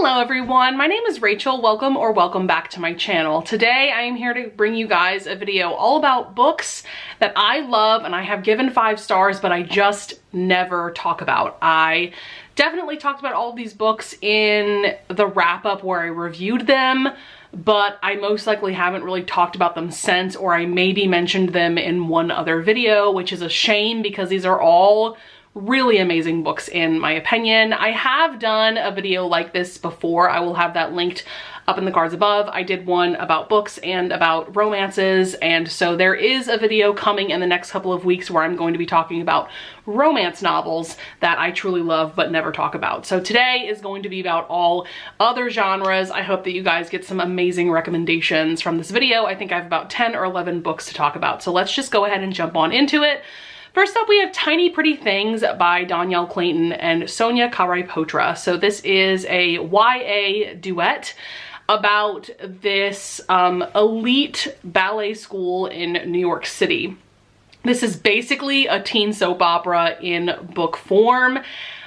Hello everyone, my name is Rachel. Welcome back to my channel. Today I am here to bring you guys a video all about books that I love and I have given 5 stars, but I just never talk about. I definitely talked about all of these books in the wrap-up where I reviewed them, but I most likely haven't really talked about them since, or I maybe mentioned them in one other video, which is a shame because these are all really amazing books in my opinion. I have done a video like this before. I will have that linked up in the cards above. I did one about books and about romances, and so there is a video coming in the next couple of weeks where I'm going to be talking about romance novels that I truly love but never talk about. So today is going to be about all other genres. I hope that you guys get some amazing recommendations from this video. I think I have about 10 or 11 books to talk about, so let's just go ahead and jump on into it. First up, we have Tiny Pretty Things by Danielle Clayton and Sonia Karaipotra. So this is a YA duet about this elite ballet school in New York City. This is basically a teen soap opera in book form,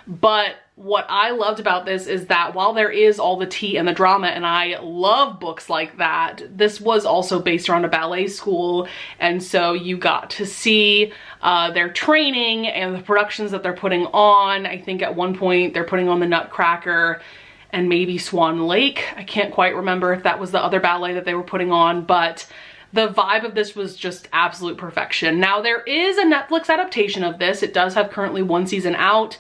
but what I loved about this is that while there is all the tea and the drama, and I love books like that, this was also based around a ballet school, and so you got to see their training and the productions that they're putting on. I think at one point they're putting on the Nutcracker and maybe Swan Lake. I can't quite remember if that was the other ballet that they were putting on, but the vibe of this was just absolute perfection. Now there is a Netflix adaptation of this. It does have currently 1 season out.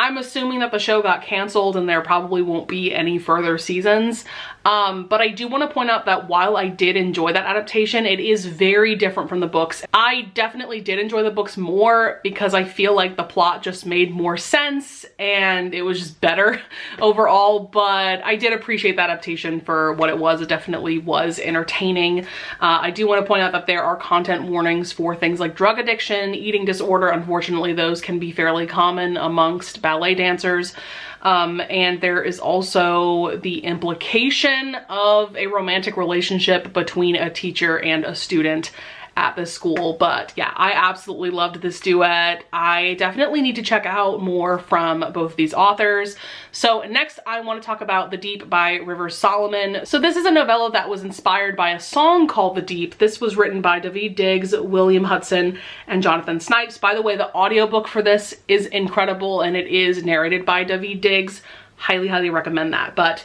I'm assuming that the show got canceled and there probably won't be any further seasons. But I do want to point out that while I did enjoy that adaptation, it is very different from the books. I definitely did enjoy the books more because I feel like the plot just made more sense and it was just better overall. But I did appreciate the adaptation for what it was. It definitely was entertaining. I do want to point out that there are content warnings for things like drug addiction, eating disorder. Unfortunately, those can be fairly common amongst ballet dancers. And there is also the implication of a romantic relationship between a teacher and a student at the school. But yeah, I absolutely loved this duet. I definitely need to check out more from both these authors. So next I want to talk about The Deep by Rivers Solomon. So this is a novella that was inspired by a song called The Deep. This was written by David Diggs, William Hudson, and Jonathan Snipes. By the way, the audiobook for this is incredible and it is narrated by David Diggs. Highly recommend that. But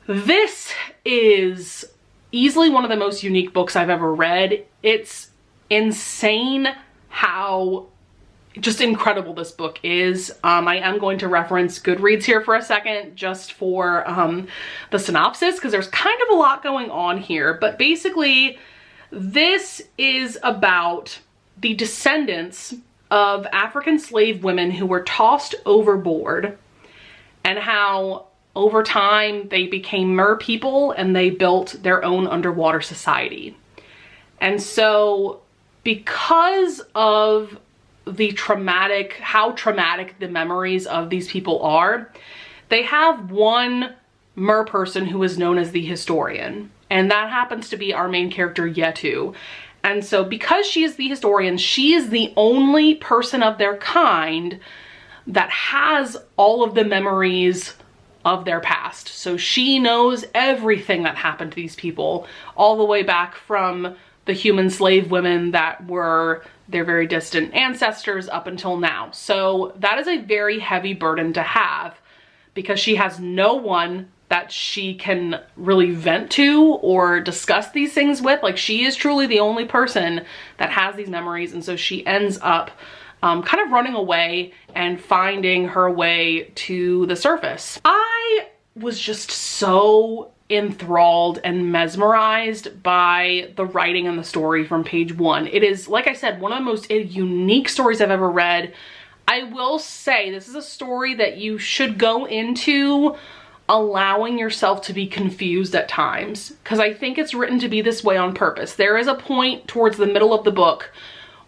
this is easily one of the most unique books I've ever read. It's insane how just incredible this book is. I am going to reference Goodreads here for a second just for the synopsis because there's kind of a lot going on here. But basically, this is about the descendants of African slave women who were tossed overboard and how over time they became mer people and they built their own underwater society. And so because of the how traumatic the memories of these people are, they have one mer person who is known as the historian. And that happens to be our main character, Yetu. And so because she is the historian, she is the only person of their kind that has all of the memories of their past. So she knows everything that happened to these people, all the way back from the human slave women that were their very distant ancestors up until now. So that is a very heavy burden to have because she has no one that she can really vent to or discuss these things with. Like, she is truly the only person that has these memories, and so she ends up kind of running away and finding her way to the surface. I was just so enthralled and mesmerized by the writing and the story from page 1. It is, like I said, one of the most unique stories I've ever read. I will say this is a story that you should go into allowing yourself to be confused at times, because I think it's written to be this way on purpose. There is a point towards the middle of the book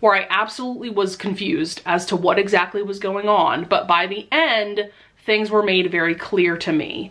where I absolutely was confused as to what exactly was going on, but by the end, things were made very clear to me.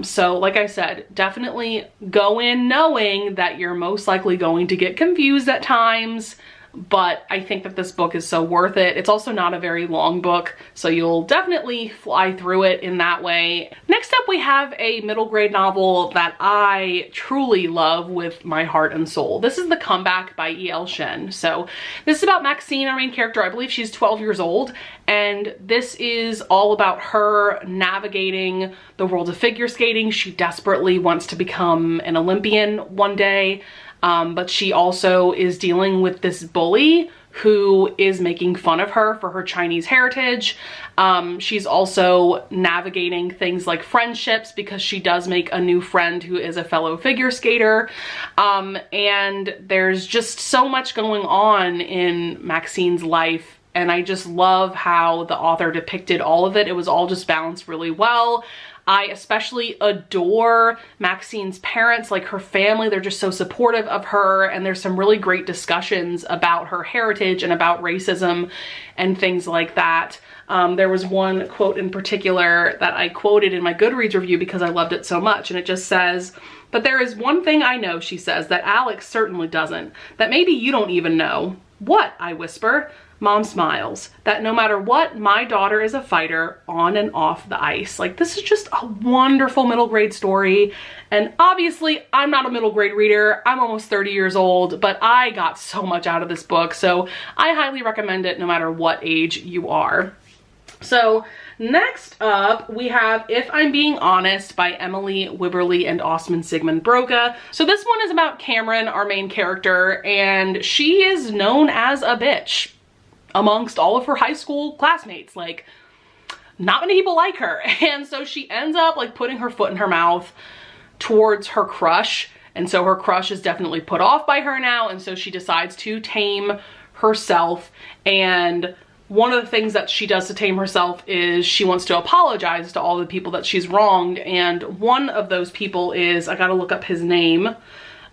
So like I said, definitely go in knowing that you're most likely going to get confused at times, but I think that this book is so worth it. It's also not a very long book, so you'll definitely fly through it in that way. Next up, we have a middle grade novel that I truly love with my heart and soul. This is The Comeback by E.L. Shen. So this is about Maxine, our main character. I believe she's 12 years old, and this is all about her navigating the world of figure skating. She desperately wants to become an Olympian one day. But she also is dealing with this bully who is making fun of her for her Chinese heritage. She's also navigating things like friendships because she does make a new friend who is a fellow figure skater. And there's just so much going on in Maxine's life, and I just love how the author depicted all of it. It was all just balanced really well. I especially adore Maxine's parents, like her family. They're just so supportive of her, and there's some really great discussions about her heritage and about racism and things like that. There was one quote in particular that I quoted in my Goodreads review because I loved it so much, and it just says, "But there is one thing I know," she says, "that Alex certainly doesn't, that maybe you don't even know." "What?" I whisper. Mom smiles. "That no matter what, my daughter is a fighter on and off the ice." Like, this is just a wonderful middle grade story. And obviously I'm not a middle grade reader. I'm almost 30 years old, but I got so much out of this book. So I highly recommend it no matter what age you are. So next up, we have If I'm Being Honest by Emily Wibberley and Osman Sigmund Broca. So this one is about Cameron, our main character, and she is known as a bitch amongst all of her high school classmates. Like, not many people like her. And so she ends up like putting her foot in her mouth towards her crush. And so her crush is definitely put off by her now. And so she decides to tame herself. And one of the things that she does to tame herself is she wants to apologize to all the people that she's wronged. And one of those people is, I gotta look up his name.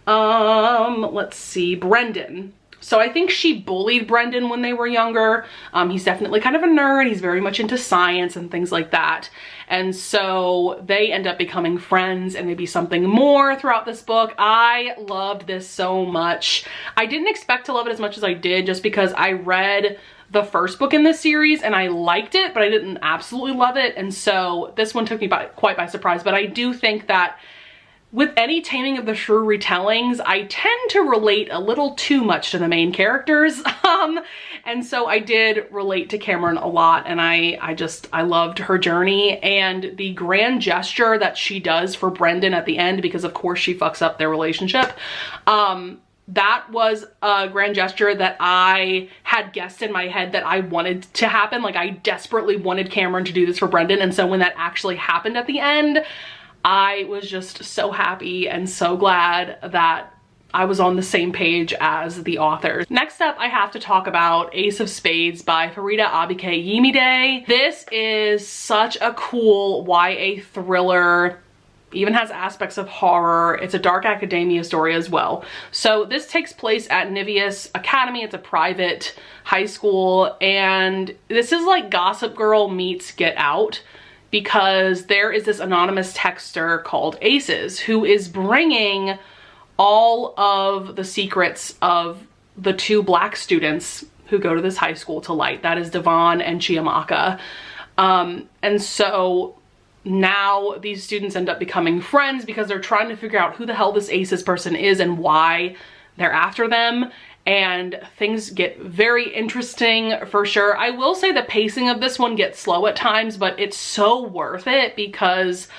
Let's see, Brendan. So I think she bullied Brendan when they were younger. He's definitely kind of a nerd. He's very much into science and things like that. And so they end up becoming friends and maybe something more throughout this book. I loved this so much. I didn't expect to love it as much as I did just because I read the first book in this series and I liked it, but I didn't absolutely love it. And so this one took me quite by surprise. But I do think that with any Taming of the Shrew retellings, I tend to relate a little too much to the main characters. And so I did relate to Cameron a lot, and I loved her journey and the grand gesture that she does for Brendan at the end, because of course she fucks up their relationship. That was a grand gesture that I had guessed in my head that I wanted to happen. Like, I desperately wanted Cameron to do this for Brendan, and so when that actually happened at the end, I was just so happy and so glad that I was on the same page as the authors. Next up, I have to talk about Ace of Spades by Farida Abike-Yimide. This is such a cool YA thriller, even has aspects of horror. It's a dark academia story as well. So this takes place at Niveus Academy. It's a private high school, and this is like Gossip Girl meets Get Out, because there is this anonymous texter called Aces who is bringing all of the secrets of the two black students who go to this high school to light. That is Devon and Chiamaka. And so now these students end up becoming friends because they're trying to figure out who the hell this Aces person is and why they're after them. And things get very interesting for sure. I will say the pacing of this one gets slow at times, but it's so worth it because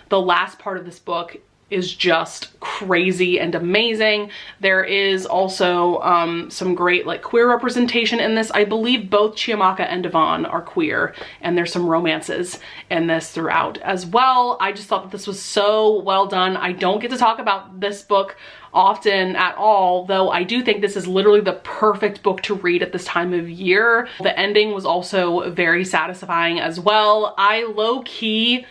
the last part of this book is just crazy and amazing. There is also some great like queer representation in this. I believe both Chiamaka and Devon are queer, and there's some romances in this throughout as well. I just thought that this was so well done. I don't get to talk about this book often at all, though I do think this is literally the perfect book to read at this time of year. The ending was also very satisfying as well. I low-key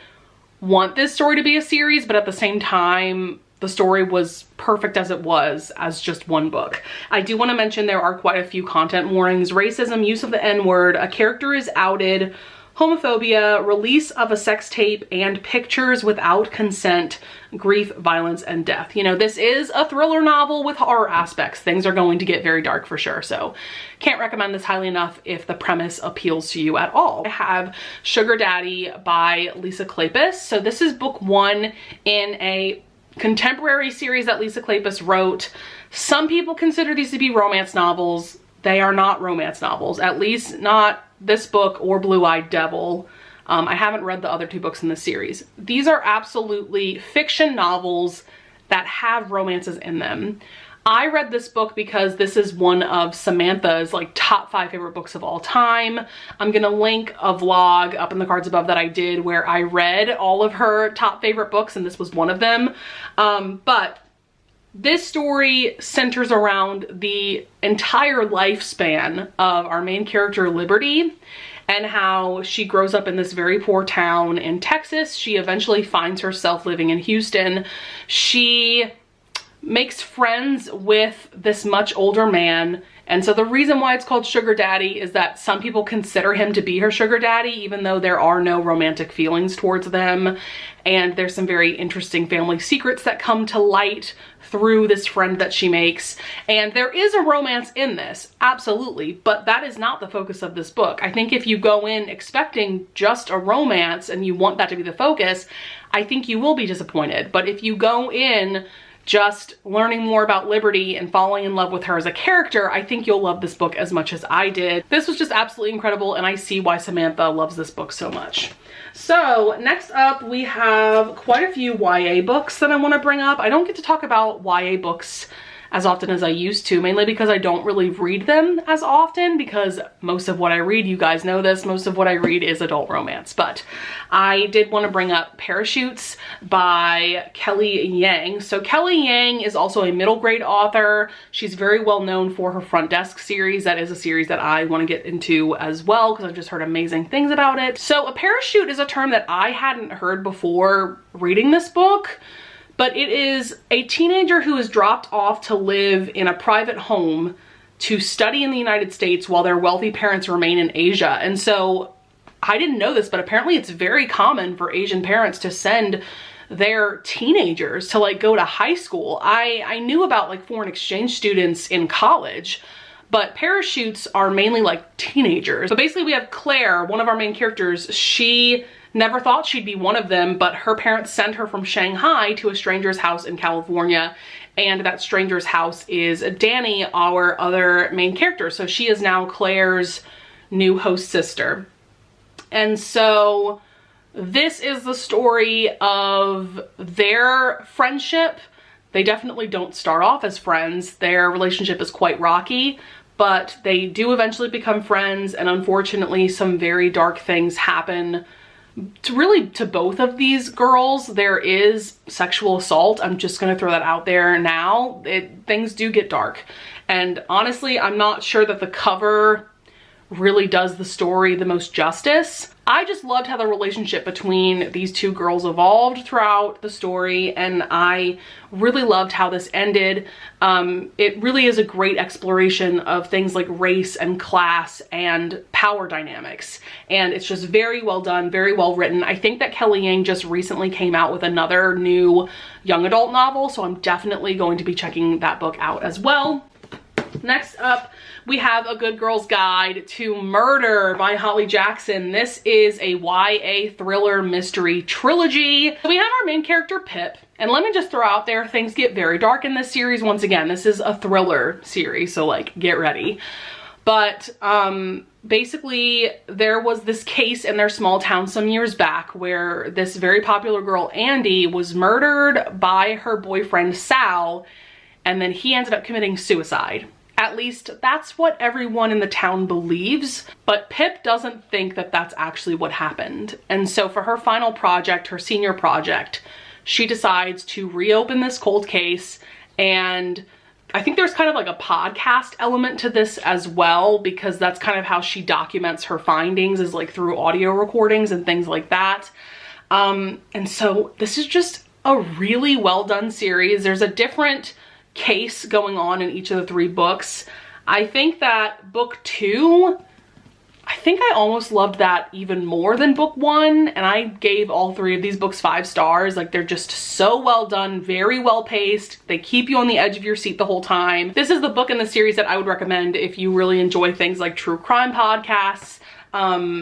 want this story to be a series, but at the same time, the story was perfect as it was as just one book. I do want to mention there are quite a few content warnings. Racism, use of the N-word, a character is outed homophobia, release of a sex tape, and pictures without consent, grief, violence, and death. You know, this is a thriller novel with horror aspects. Things are going to get very dark for sure, so can't recommend this highly enough if the premise appeals to you at all. I have Sugar Daddy by Lisa Kleypas. So this is book 1 in a contemporary series that Lisa Kleypas wrote. Some people consider these to be romance novels. They are not romance novels, at least not this book or Blue-Eyed Devil. I haven't read the other 2 books in the series. These are absolutely fiction novels that have romances in them. I read this book because this is one of Samantha's like top 5 favorite books of all time. I'm gonna link a vlog up in the cards above that I did where I read all of her top favorite books, and this was one of them. But this story centers around the entire lifespan of our main character, Liberty, and how she grows up in this very poor town in Texas. She eventually finds herself living in Houston. She makes friends with this much older man. And so the reason why it's called Sugar Daddy is that some people consider him to be her sugar daddy, even though there are no romantic feelings towards them. And there's some very interesting family secrets that come to light through this friend that she makes. And there is a romance in this, absolutely, but that is not the focus of this book. I think if you go in expecting just a romance and you want that to be the focus, I think you will be disappointed. But if you go in just learning more about Liberty and falling in love with her as a character, I think you'll love this book as much as I did. This was just absolutely incredible, and I see why Samantha loves this book so much. So next up, we have quite a few YA books that I want to bring up. I don't get to talk about YA books as often as I used to, mainly because I don't really read them as often, because most of what I read, you guys know this, most of what I read is adult romance. But I did want to bring up Parachutes by Kelly Yang. So Kelly Yang is also a middle grade author. She's very well known for her Front Desk series. That is a series that I want to get into as well, because I've just heard amazing things about it. So a parachute is a term that I hadn't heard before reading this book. But it is a teenager who is dropped off to live in a private home to study in the United States while their wealthy parents remain in Asia. And so I didn't know this, but apparently it's very common for Asian parents to send their teenagers to like go to high school. I knew about like foreign exchange students in college, but parachutes are mainly like teenagers. So basically we have Claire, one of our main characters. She never thought she'd be one of them, but her parents sent her from Shanghai to a stranger's house in California, and that stranger's house is Danny, our other main character. So she is now Claire's new host sister. And so this is the story of their friendship. They definitely don't start off as friends. Their relationship is quite rocky, but they do eventually become friends, and unfortunately some very dark things happen to both of these girls. There is sexual assault. I'm just gonna throw that out there now. Things do get dark. And honestly, I'm not sure that the cover really does the story the most justice. I just loved how the relationship between these two girls evolved throughout the story, and I really loved how this ended. It really is a great exploration of things like race and class and power dynamics, and it's just very well done, very well written. I think that Kelly Yang just recently came out with another new young adult novel, so I'm definitely going to be checking that book out as well. Next up, we have A Good Girl's Guide to Murder by Holly Jackson. This is a YA thriller mystery trilogy. So we have our main character, Pip, and let me just throw out there, things get very dark in this series. Once again, this is a thriller series, so like, get ready. But basically, there was this case in their small town some years back where this very popular girl, Andy, was murdered by her boyfriend, Sal, and then he ended up committing suicide. At least that's what everyone in the town believes, but Pip doesn't think that that's actually what happened. And so for her final project, her senior project, she decides to reopen this cold case, and I think there's kind of like a podcast element to this as well, because that's kind of how she documents her findings, is like through audio recordings and things like that. And so this is just a really well done series. There's a different case going on in each of the 3 books. I think that book 2, I I think I almost loved that even more than book 1, and I gave all 3 of these books 5 stars. Like, they're just so well done, very well paced. They keep you on the edge of your seat the whole time. This is the book in the series that I would recommend if you really enjoy things like true crime podcasts.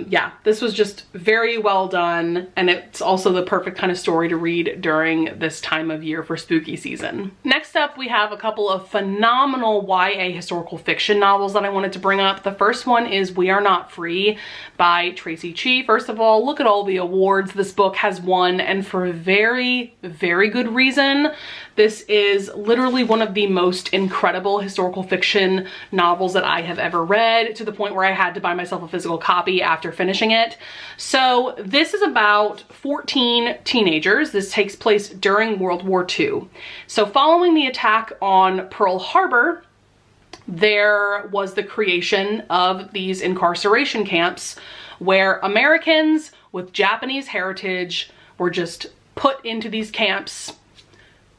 Yeah, this was just very well done, and it's also the perfect kind of story to read during this time of year for spooky season. Next up, we have a couple of phenomenal YA historical fiction novels that I wanted to bring up. The first one is We Are Not Free by Tracy Chee. First of all, look at all the awards this book has won, and for a very, very good reason. This is literally one of the most incredible historical fiction novels that I have ever read, to the point where I had to buy myself a physical copy after finishing it. So this is about 14 teenagers. This takes place during World War II. So following the attack on Pearl Harbor, there was the creation of these incarceration camps where Americans with Japanese heritage were just put into these camps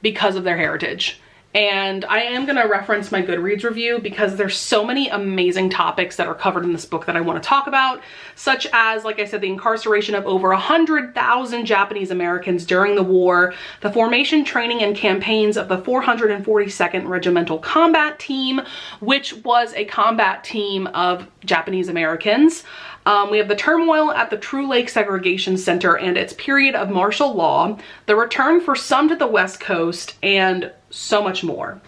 because of their heritage. And I am gonna reference my Goodreads review because there's so many amazing topics that are covered in this book that I wanna talk about, such as, like I said, the incarceration of over 100,000 Japanese Americans during the war, the formation, training, and campaigns of the 442nd Regimental Combat Team, which was a combat team of Japanese Americans. We have the turmoil at the True Lake Segregation Center and its period of martial law, the return for some to the West Coast, and so much more.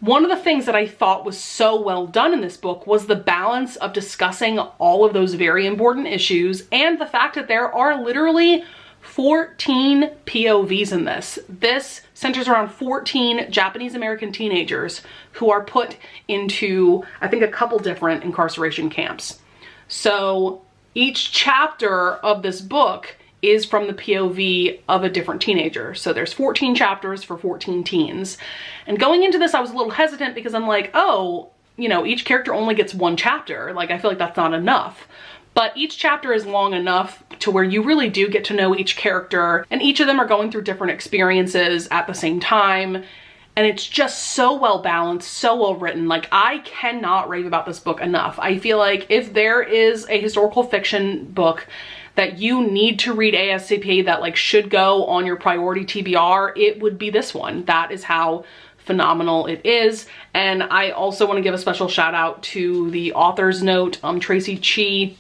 One of the things that I thought was so well done in this book was the balance of discussing all of those very important issues and the fact that there are literally 14 POVs in this. This centers around 14 Japanese American teenagers who are put into, I think, a couple different incarceration camps. So each chapter of this book is from the POV of a different teenager. So there's 14 chapters for 14 teens. And going into this, I was a little hesitant because I'm like, oh, you know, each character only gets 1 chapter. Like, I feel like that's not enough. But each chapter is long enough to where you really do get to know each character, and each of them are going through different experiences at the same time. And it's just so well balanced, so well written. Like, I cannot rave about this book enough. I feel like if there is a historical fiction book that you need to read ASAP, that like should go on your priority TBR, it would be this one. That is how phenomenal it is. And I also want to give a special shout out to the author's note. Tracy Chee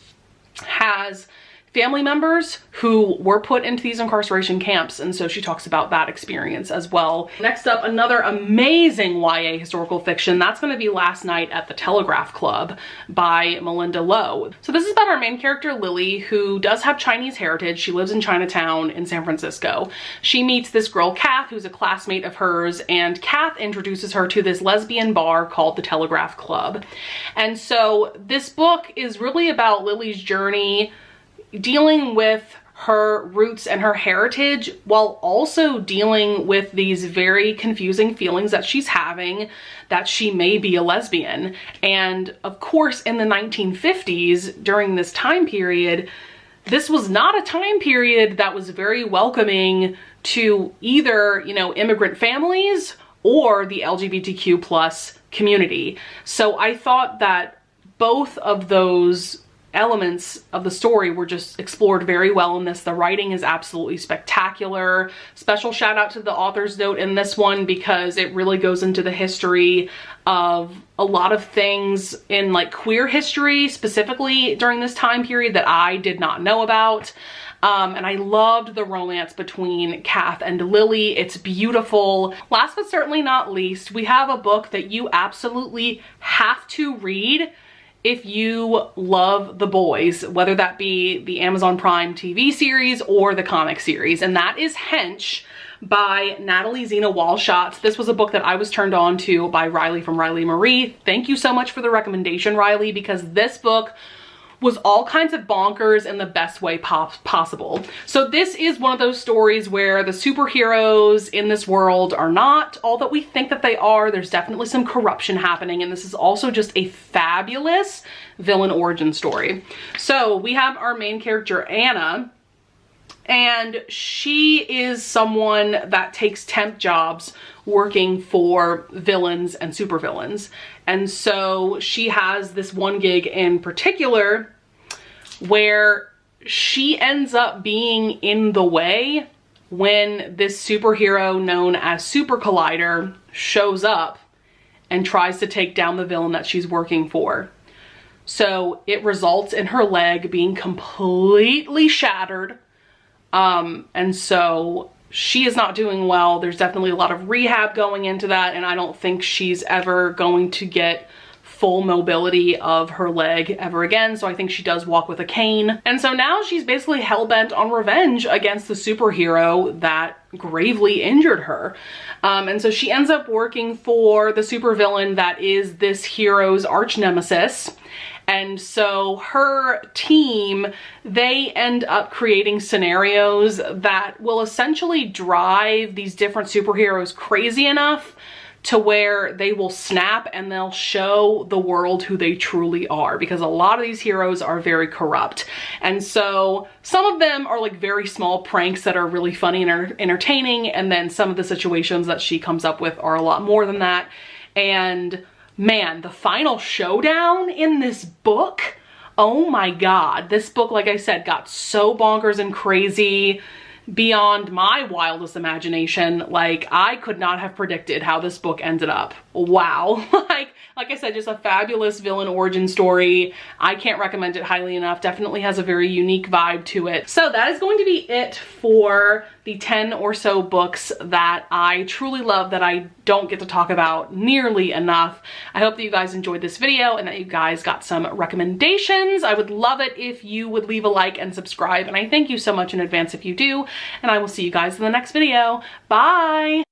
has family members who were put into these incarceration camps, and so she talks about that experience as well. Next up, another amazing YA historical fiction. That's going to be Last Night at the Telegraph Club by Melinda Lowe. So this is about our main character, Lily, who does have Chinese heritage. She lives in Chinatown in San Francisco. She meets this girl, Kath, who's a classmate of hers, and Kath introduces her to this lesbian bar called the Telegraph Club. And so this book is really about Lily's journey dealing with her roots and her heritage, while also dealing with these very confusing feelings that she's having that she may be a lesbian. And of course, in the 1950s, during this time period, this was not a time period that was very welcoming to either, you know, immigrant families or the LGBTQ plus community. So I thought that both of those elements of the story were just explored very well in this. The writing is absolutely spectacular. Special shout out to the author's note in this one because it really goes into the history of a lot of things in like queer history, specifically during this time period, that I did not know about. And I loved the romance between Kath and Lily. It's beautiful. Last but certainly not least, we have a book that you absolutely have to read if you love The Boys, whether that be the Amazon Prime TV series or the comic series, and that is Hench by Natalie Zena Walshot. This was a book that I was turned on to by Riley from Riley Marie. Thank you so much for the recommendation, Riley, because this book was all kinds of bonkers in the best way possible. So this is one of those stories where the superheroes in this world are not all that we think that they are. There's definitely some corruption happening, and this is also just a fabulous villain origin story. So we have our main character, Anna, and she is someone that takes temp jobs working for villains and supervillains. And so she has this one gig in particular where she ends up being in the way when this superhero known as Super Collider shows up and tries to take down the villain that she's working for. So it results in her leg being completely shattered. And so she is not doing well. There's definitely a lot of rehab going into that, and I don't think she's ever going to get full mobility of her leg ever again. So I think she does walk with a cane. And so now she's basically hell-bent on revenge against the superhero that gravely injured her. And so she ends up working for the supervillain that is this hero's arch nemesis. And so her team, they end up creating scenarios that will essentially drive these different superheroes crazy enough to where they will snap and they'll show the world who they truly are, because a lot of these heroes are very corrupt. And so some of them are like very small pranks that are really funny and entertaining, and then some of the situations that she comes up with are a lot more than that. And man, the final showdown in this book, oh my God. This book, like I said, got so bonkers and crazy beyond my wildest imagination. Like, I could not have predicted how this book ended up. Wow. Like I said, just a fabulous villain origin story. I can't recommend it highly enough. Definitely has a very unique vibe to it. So that is going to be it for the 10 or so books that I truly love that I don't get to talk about nearly enough. I hope that you guys enjoyed this video and that you guys got some recommendations. I would love it if you would leave a like and subscribe, and I thank you so much in advance if you do, and I will see you guys in the next video. Bye!